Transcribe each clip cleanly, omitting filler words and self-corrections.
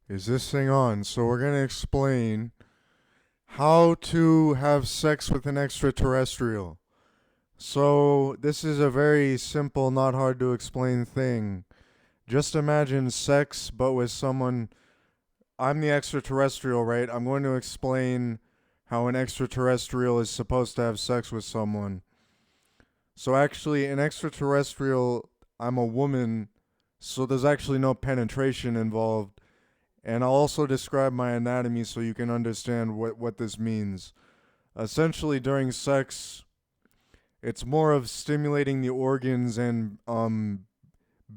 Is this thing on? So we're gonna explain how to have sex with an extraterrestrial. So this is a very simple, not hard to explain thing. Just imagine sex, but with someone. I'm the extraterrestrial, right? I'm going to explain how an extraterrestrial is supposed to have sex with someone. So actually, an extraterrestrial, I'm a woman, so there's actually no penetration involved. And I'll also describe my anatomy so you can understand what this means. Essentially, during sex, it's more of stimulating the organs and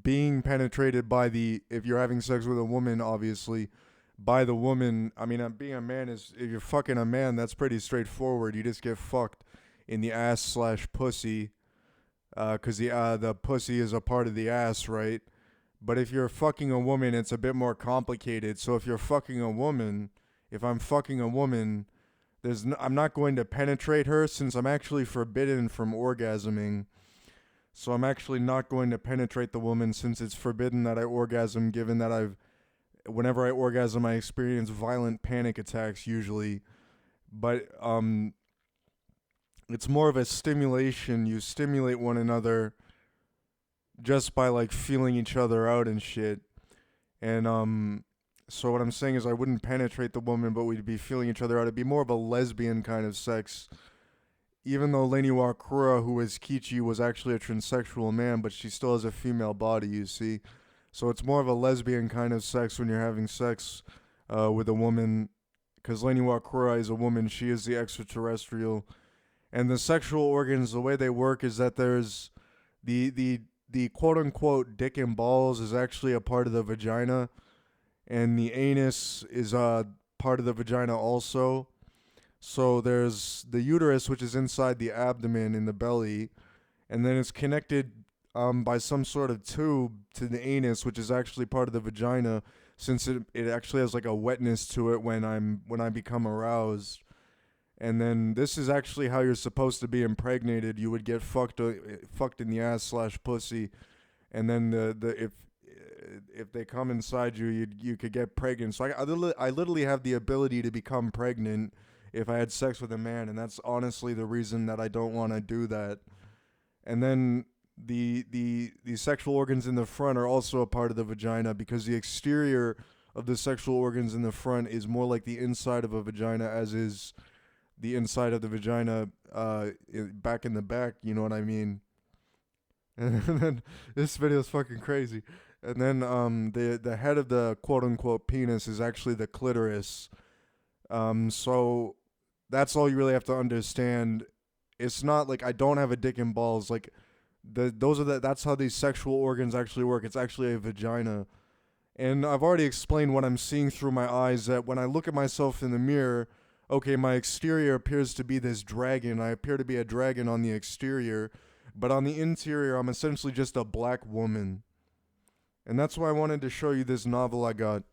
being penetrated by the, if you're having sex with a woman, obviously, by the woman. I mean, being a man is, if you're fucking a man, that's pretty straightforward. You just get fucked in the ass slash pussy, because the pussy is a part of the ass, right? But if you're fucking a woman, it's a bit more complicated. So if you're fucking a woman, if I'm fucking a woman, I'm not going to penetrate her since I'm actually forbidden from orgasming. So I'm actually not going to penetrate the woman since it's forbidden that I orgasm, given that whenever I orgasm, I experience violent panic attacks usually. But it's more of a stimulation. You stimulate one another just by like feeling each other out and shit. And so what I'm saying is I wouldn't penetrate the woman, but we'd be feeling each other out. It'd be more of a lesbian kind of sex. Even though Lain Iwakura, who is Kichi, was actually a transsexual man, but she still has a female body, you see. So it's more of a lesbian kind of sex when you're having sex with a woman. Because Lain Iwakura is a woman, she is the extraterrestrial. And the sexual organs, the way they work is that there's the the the quote unquote dick and balls is actually a part of the vagina, and the anus is part of the vagina also. So there's the uterus, which is inside the abdomen in the belly, and then it's connected by some sort of tube to the anus, which is actually part of the vagina, since it actually has like a wetness to it when I become aroused. And then this is actually how you're supposed to be impregnated. You would get fucked in the ass slash pussy, and then the if they come inside you, you could get pregnant. So I literally have the ability to become pregnant if I had sex with a man, and that's honestly the reason that I don't want to do that. And then the sexual organs in the front are also a part of the vagina because the exterior of the sexual organs in the front is more like the inside of a vagina, as is the inside of the vagina back in the back. You know what I mean? And then this video is fucking crazy. And then the head of the quote unquote penis is actually the clitoris. So that's all you really have to understand. It's not like I don't have a dick and balls. Like that's how these sexual organs actually work. It's actually a vagina. And I've already explained what I'm seeing through my eyes, that when I look at myself in the mirror, okay, my exterior appears to be this dragon. I appear to be a dragon on the exterior, but on the interior, I'm essentially just a black woman. And that's why I wanted to show you this novel I got.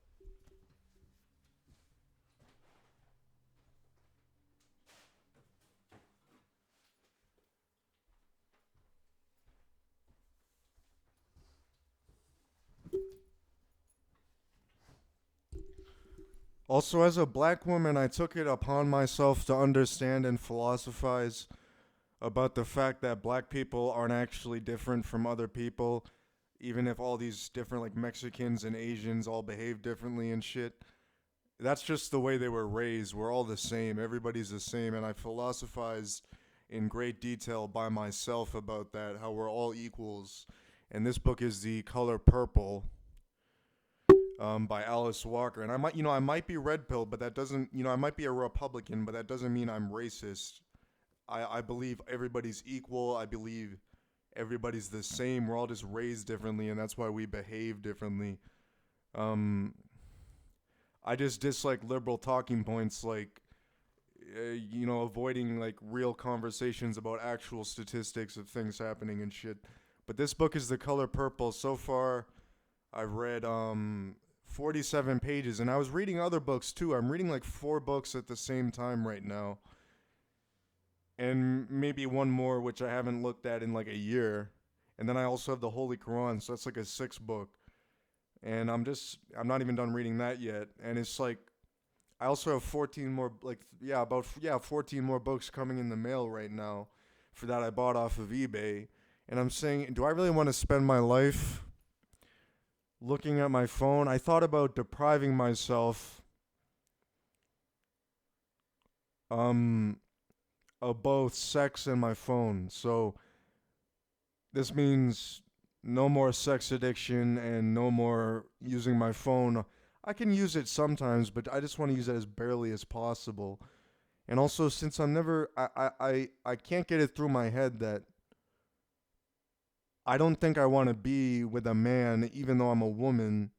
Also, as a black woman, I took it upon myself to understand and philosophize about the fact that black people aren't actually different from other people, even if all these different, like Mexicans and Asians, all behave differently and shit. That's just the way they were raised. We're all the same. Everybody's the same. And I philosophized in great detail by myself about that, how we're all equals. And this book is The Color Purple, by Alice Walker. And I might be red pill, but that doesn't, I might be a Republican, but that doesn't mean I'm racist. I believe everybody's equal. I believe everybody's the same. We're all just raised differently, and that's why we behave differently. Um, I just dislike liberal talking points like, avoiding like real conversations about actual statistics of things happening and shit. But this book is The Color Purple. So far, I've read 47 pages, and I was reading other books too. I'm reading like 4 books at the same time right now, and maybe one more which I haven't looked at in like a year. And then I also have the Holy Quran, so that's like a 6 book. and I'm not even done reading that yet. And it's like I also have 14 more, like, yeah, 14 more books coming in the mail right now for that I bought off of eBay. And I'm saying, do I really want to spend my life looking at my phone? I thought about depriving myself um of both sex and my phone. So this means no more sex addiction and no more using my phone. I can use it sometimes, but I just want to use it as barely as possible. And also, since I'm never, I can't get it through my head that I don't think I want to be with a man, even though I'm a woman.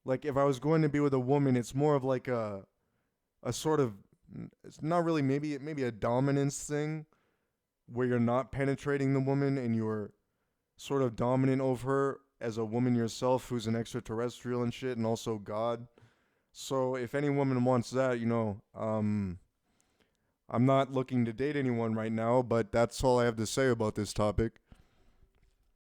Like, if I was going to be with a woman, it's more of like a sort of, it's not really, maybe a dominance thing where you're not penetrating the woman and you're sort of dominant over her as a woman yourself who's an extraterrestrial and shit and also God. So if any woman wants that, I'm not looking to date anyone right now, but that's all I have to say about this topic.